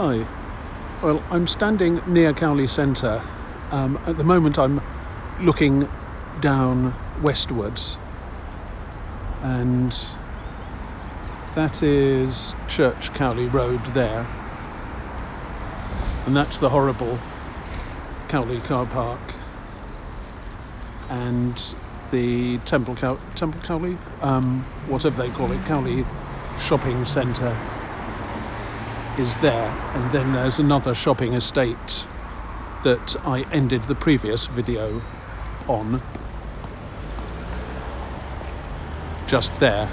Hi. Well, I'm standing near Cowley Centre. At the moment I'm looking down westwards, and that is Church Cowley Road there, and that's the horrible Cowley car park, and the Temple Cowley, whatever they call it, Cowley Shopping Centre is there, and then there's another shopping estate that I ended the previous video on, just there.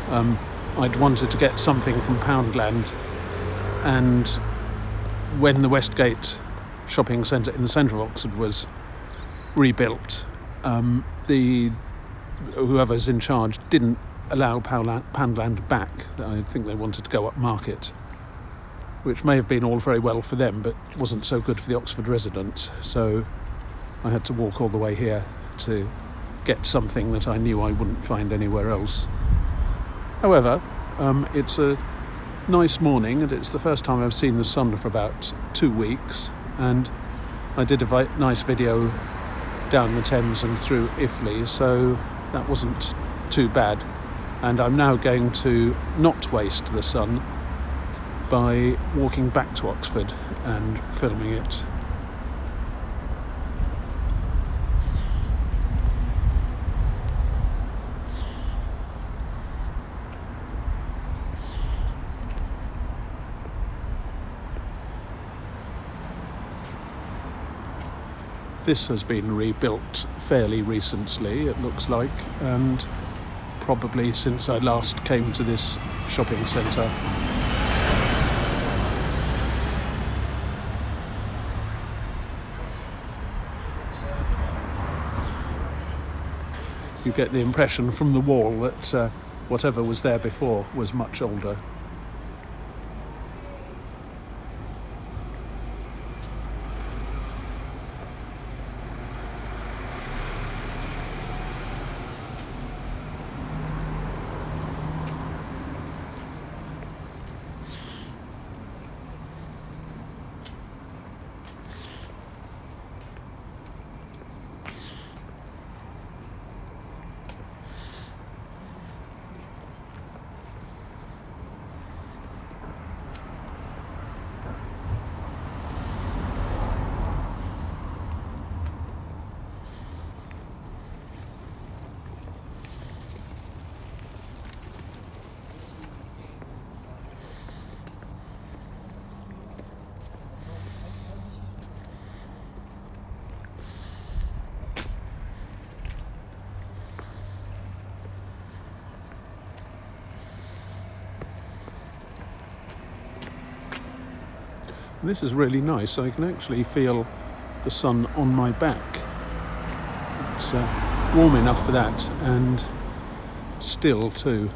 I'd wanted to get something from Poundland, and when the Westgate shopping centre in the centre of Oxford was rebuilt, whoever's in charge didn't allow Poundland back. I think they wanted to go up market, which may have been all very well for them, but wasn't so good for the Oxford residents. So I had to walk all the way here to get something that I knew I wouldn't find anywhere else. However, it's a nice morning, and it's the first time I've seen the sun for about 2 weeks, and I did a nice video down the Thames and through Iffley, so that wasn't too bad. And I'm now going to not waste the sun by walking back to Oxford and filming it. This has been rebuilt fairly recently, it looks like, and probably since I last came to this shopping centre. You get the impression from the wall that whatever was there before was much older. This is really nice. I can actually feel the sun on my back. It's warm enough for that, and still too.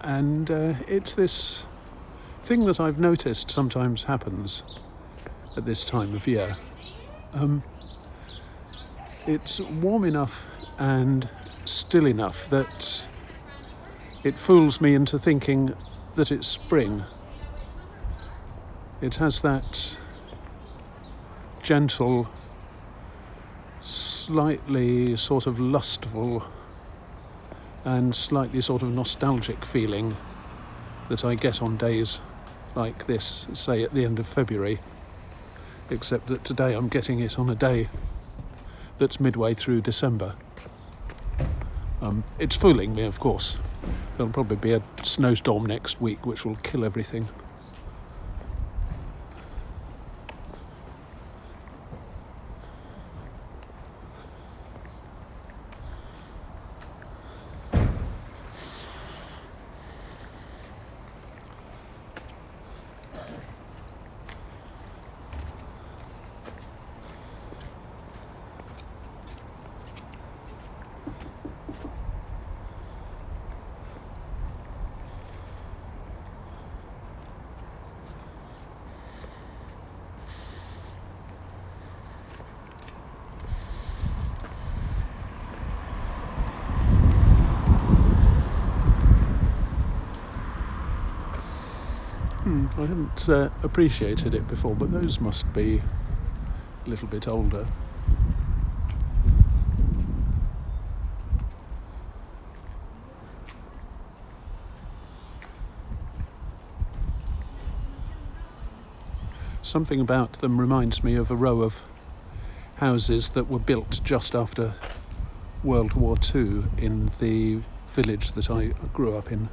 And it's this thing that I've noticed sometimes happens at this time of year. It's warm enough and still enough that it fools me into thinking that it's spring. It has that gentle, slightly sort of lustful and slightly sort of nostalgic feeling that I get on days like this, say at the end of February, except that today I'm getting it on a day that's midway through December. It's fooling me, of course. There'll probably be a snowstorm next week which will kill everything. I hadn't appreciated it before, but those must be a little bit older. Something about them reminds me of a row of houses that were built just after World War II in the village that I grew up in.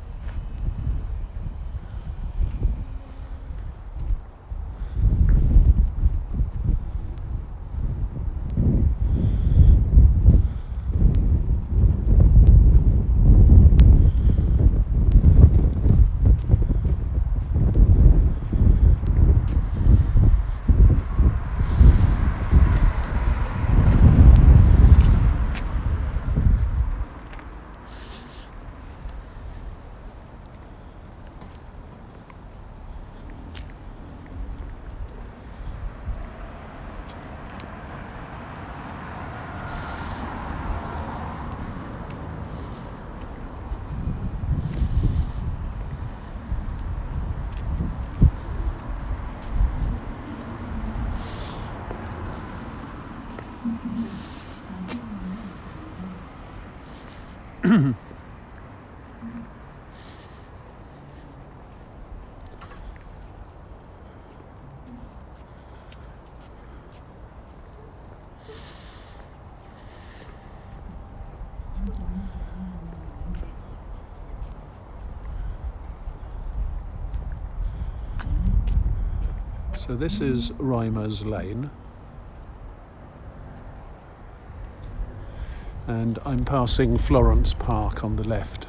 So this is Rymers Lane, and I'm passing Florence Park on the left.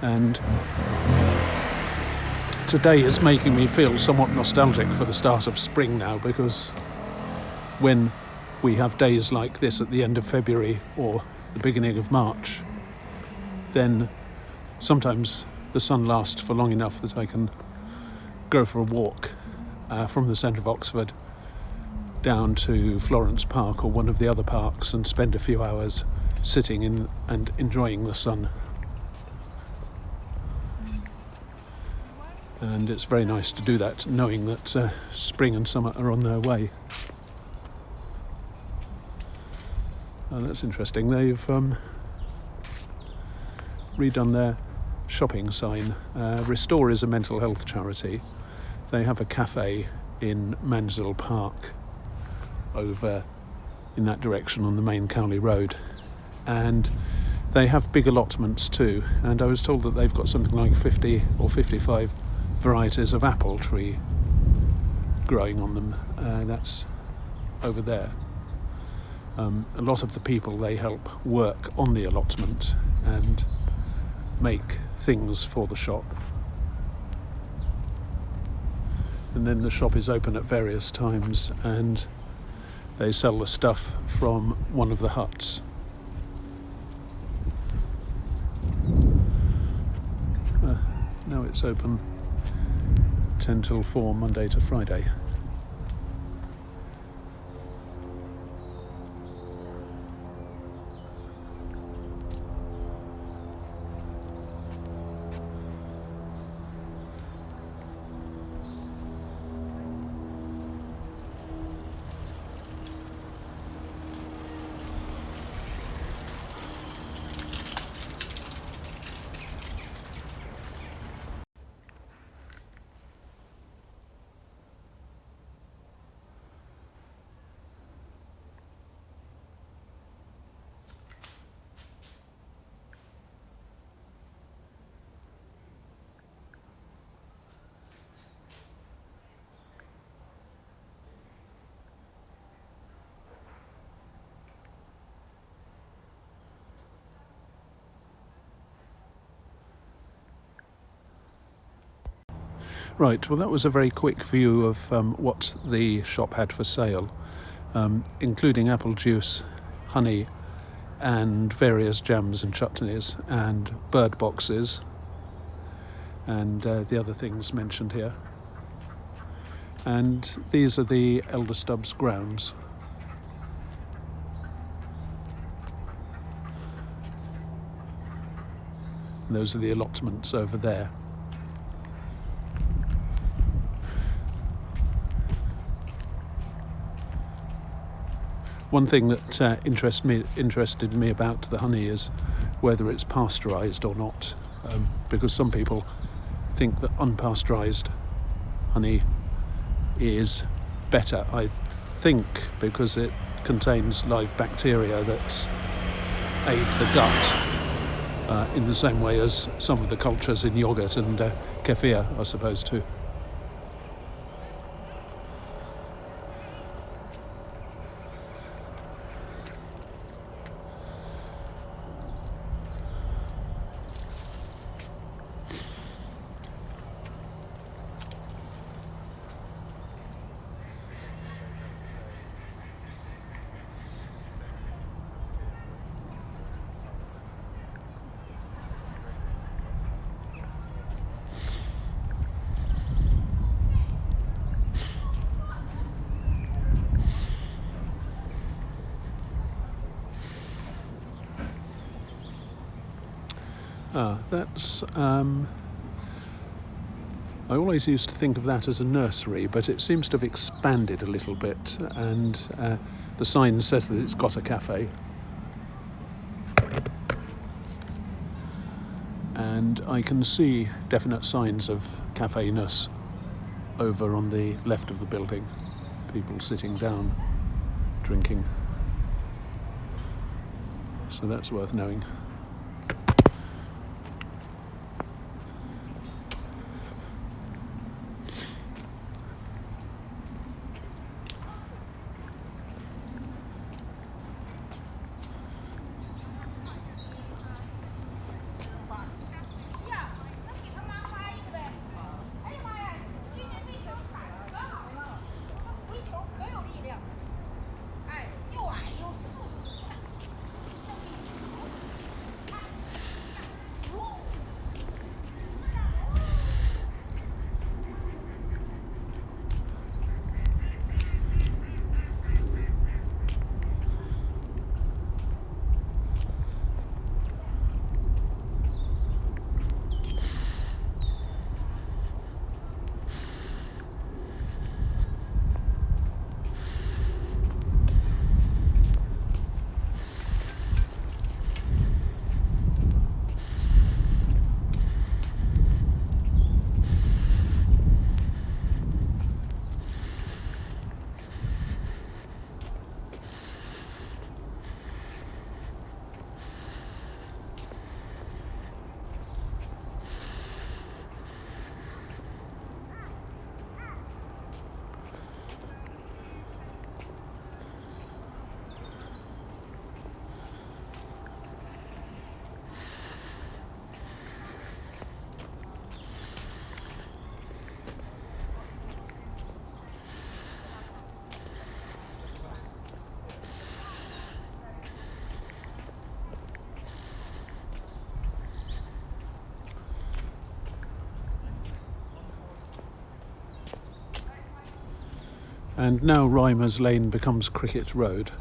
And today is making me feel somewhat nostalgic for the start of spring now, because when we have days like this at the end of February or the beginning of March, then sometimes the sun lasts for long enough that I can go for a walk from the centre of Oxford down to Florence Park or one of the other parks and spend a few hours sitting in and enjoying the sun. And it's very nice to do that, knowing that spring and summer are on their way. Oh, that's interesting. They've redone their shopping sign. Restore is a mental health charity. They have a café in Magdalen Park over in that direction on the main Cowley Road, and they have big allotments too, and I was told that they've got something like 50 or 55 varieties of apple tree growing on them. That's over there. A lot of the people they help work on the allotment and make things for the shop, and then the shop is open at various times and they sell the stuff from one of the huts. Now it's open 10 till 4 Monday to Friday. Right, well that was a very quick view of what the shop had for sale, including apple juice, honey and various jams and chutneys and bird boxes and the other things mentioned here. And these are the Elder Stubbs grounds. And those are the allotments over there. One thing that interested me about the honey is whether it's pasteurised or not, because some people think that unpasteurised honey is better. I think because it contains live bacteria that aid the gut in the same way as some of the cultures in yoghurt and kefir are supposed to. That's I always used to think of that as a nursery, but it seems to have expanded a little bit, and the sign says that it's got a cafe. And I can see definite signs of cafe-ness over on the left of the building. People sitting down, drinking. So that's worth knowing. And now Rymers Lane becomes Cricket Road.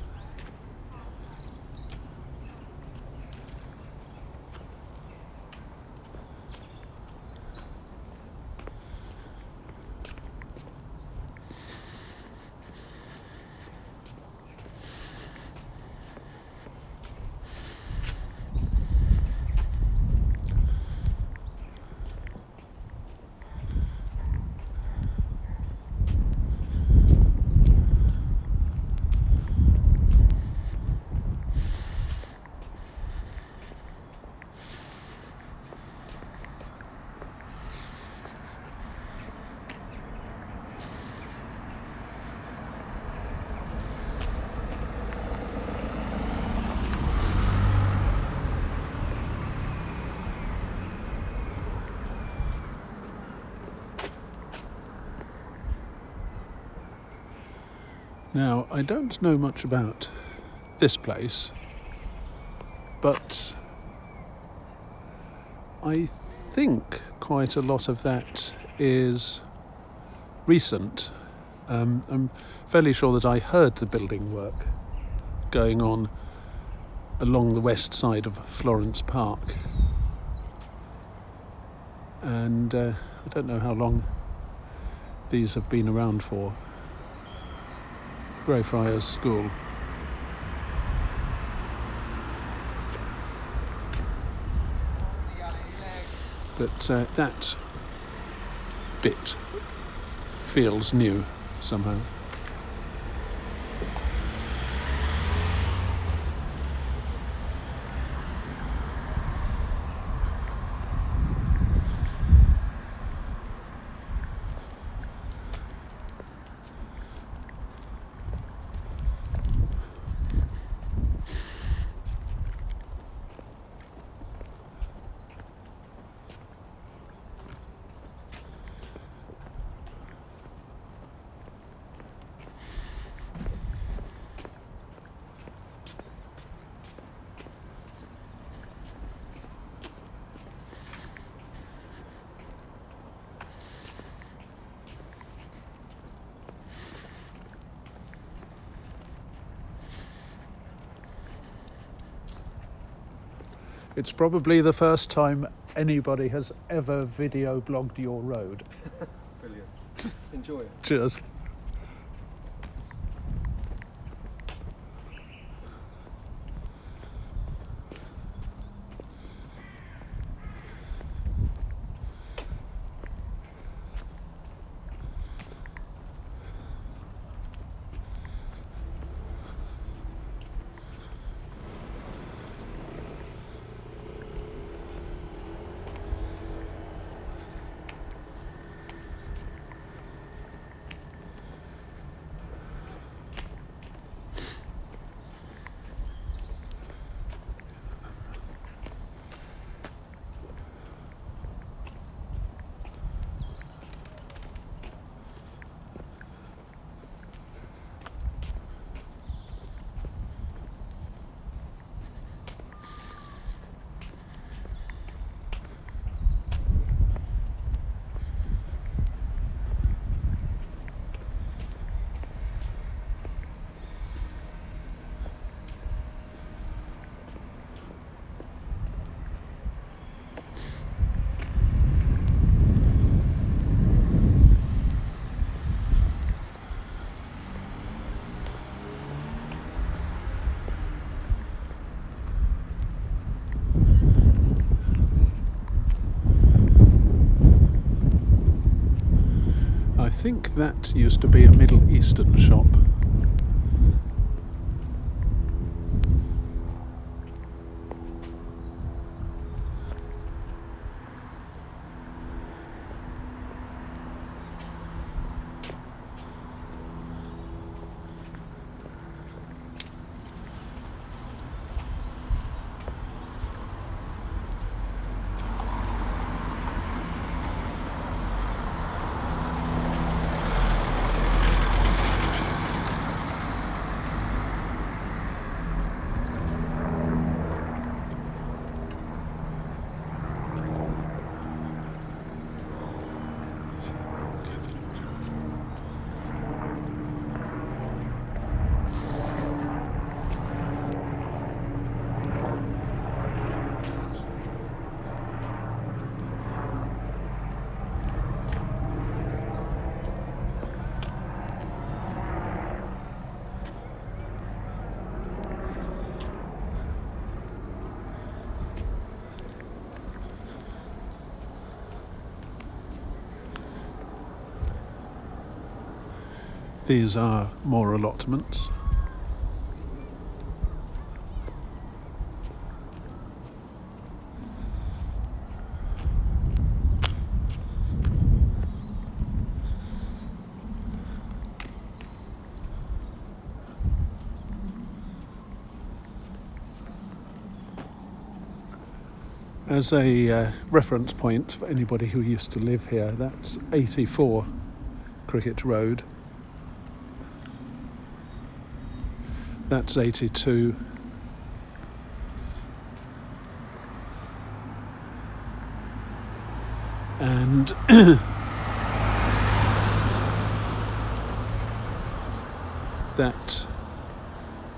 Now, I don't know much about this place, but I think quite a lot of that is recent. I'm fairly sure that I heard the building work going on along the west side of Florence Park. and I don't know how long these have been around for. Greyfriars School. But that bit feels new somehow. It's probably the first time anybody has ever video blogged your road. Brilliant. Enjoy it. Cheers. I think that used to be a Middle Eastern shop. These are more allotments. As a reference point for anybody who used to live here, that's 84 Cricket Road. That's 82. And that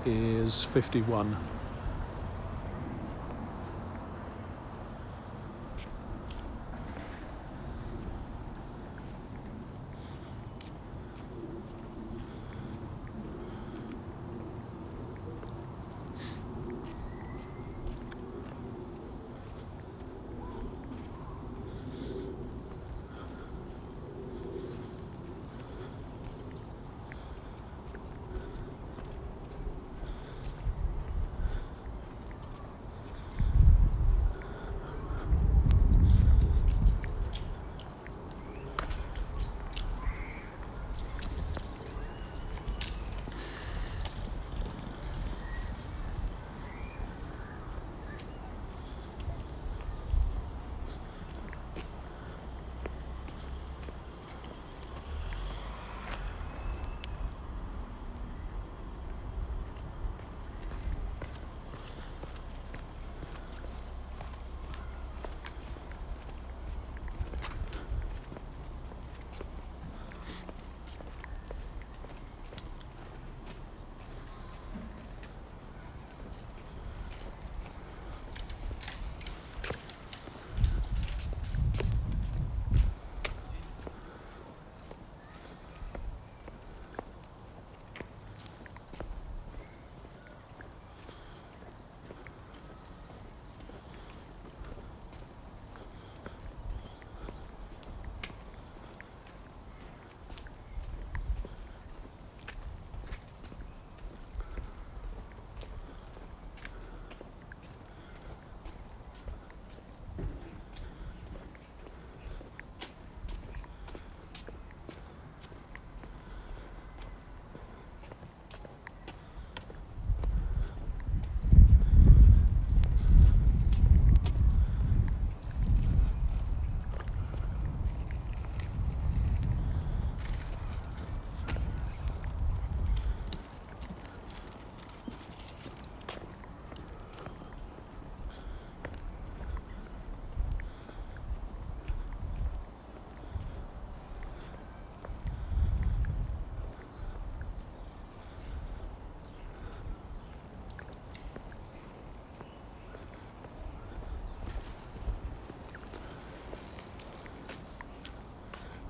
is 51.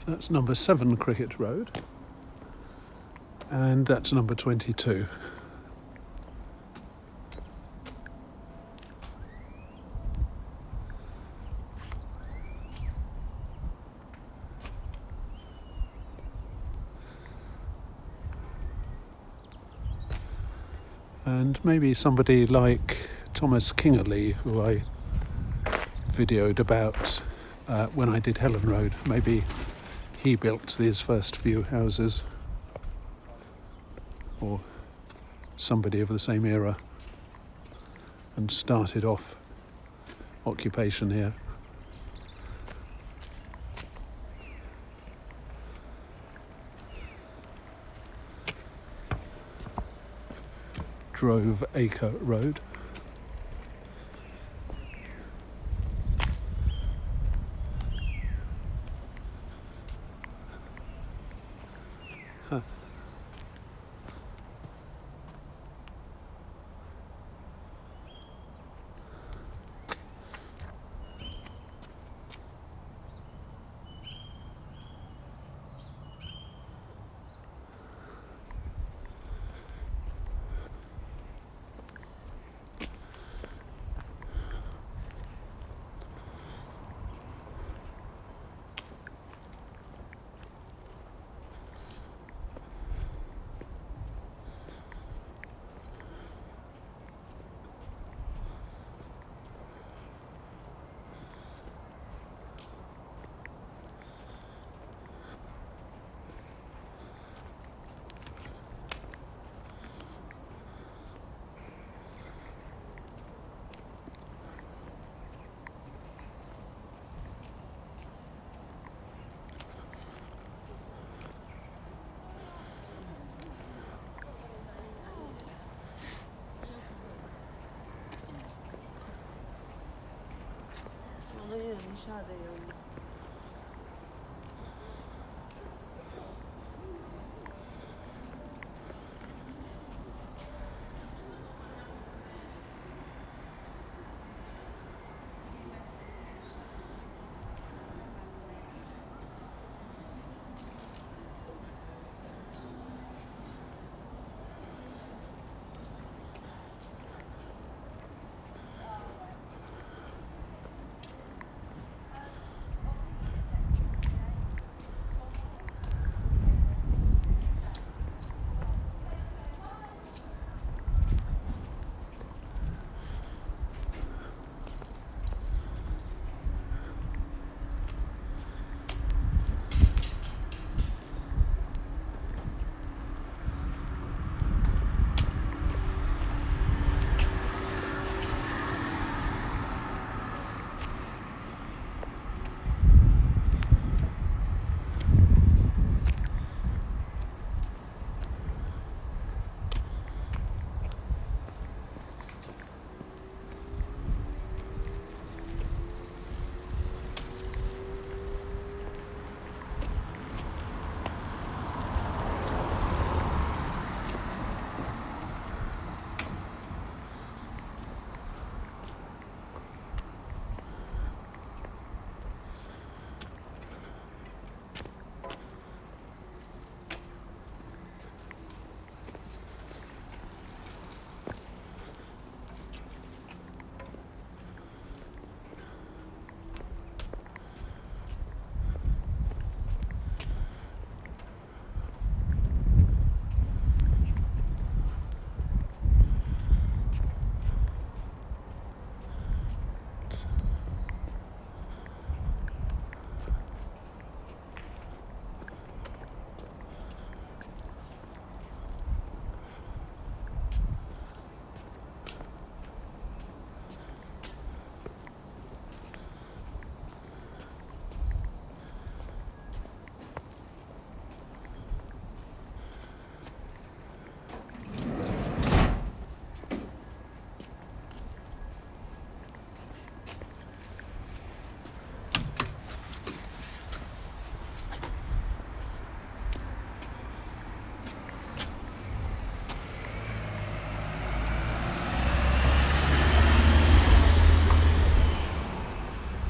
So that's number 7 Cricket Road, and that's number 22. And maybe somebody like Thomas Kingerley, who I videoed about when I did Helen Road, maybe he built these first few houses, or somebody of the same era, and started off occupation here. Drove Acre Road.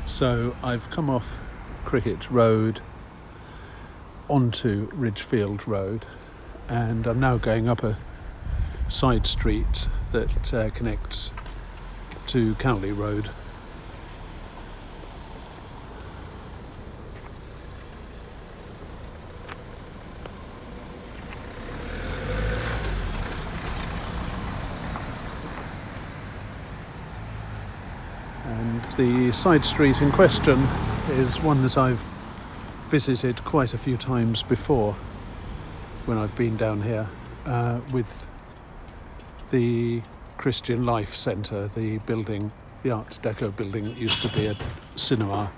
So I've come off Cricket Road onto Ridgefield Road, and I'm now going up a side street that connects to Cowley Road. And the side street in question is one that I've visited quite a few times before when I've been down here, with the Christian Life Centre, the building, the Art Deco building that used to be a cinema.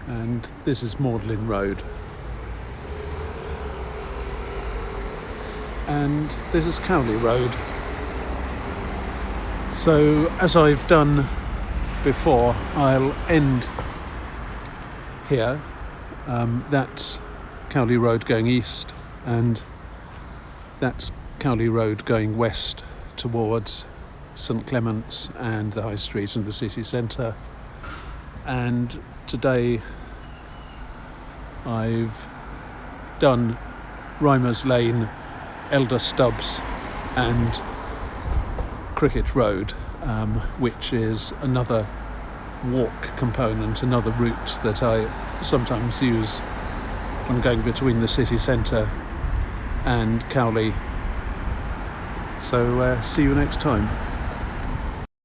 And this is Magdalen Road. And this is Cowley Road. So, as I've done before, I'll end here. That's Cowley Road going east, and that's Cowley Road going west towards St Clement's and the High Street and the city centre. And today I've done Rymers Lane, Elder Stubbs and Cricket Road, which is another walk component, another route that I sometimes use when going between the city centre and Cowley. So see you next time.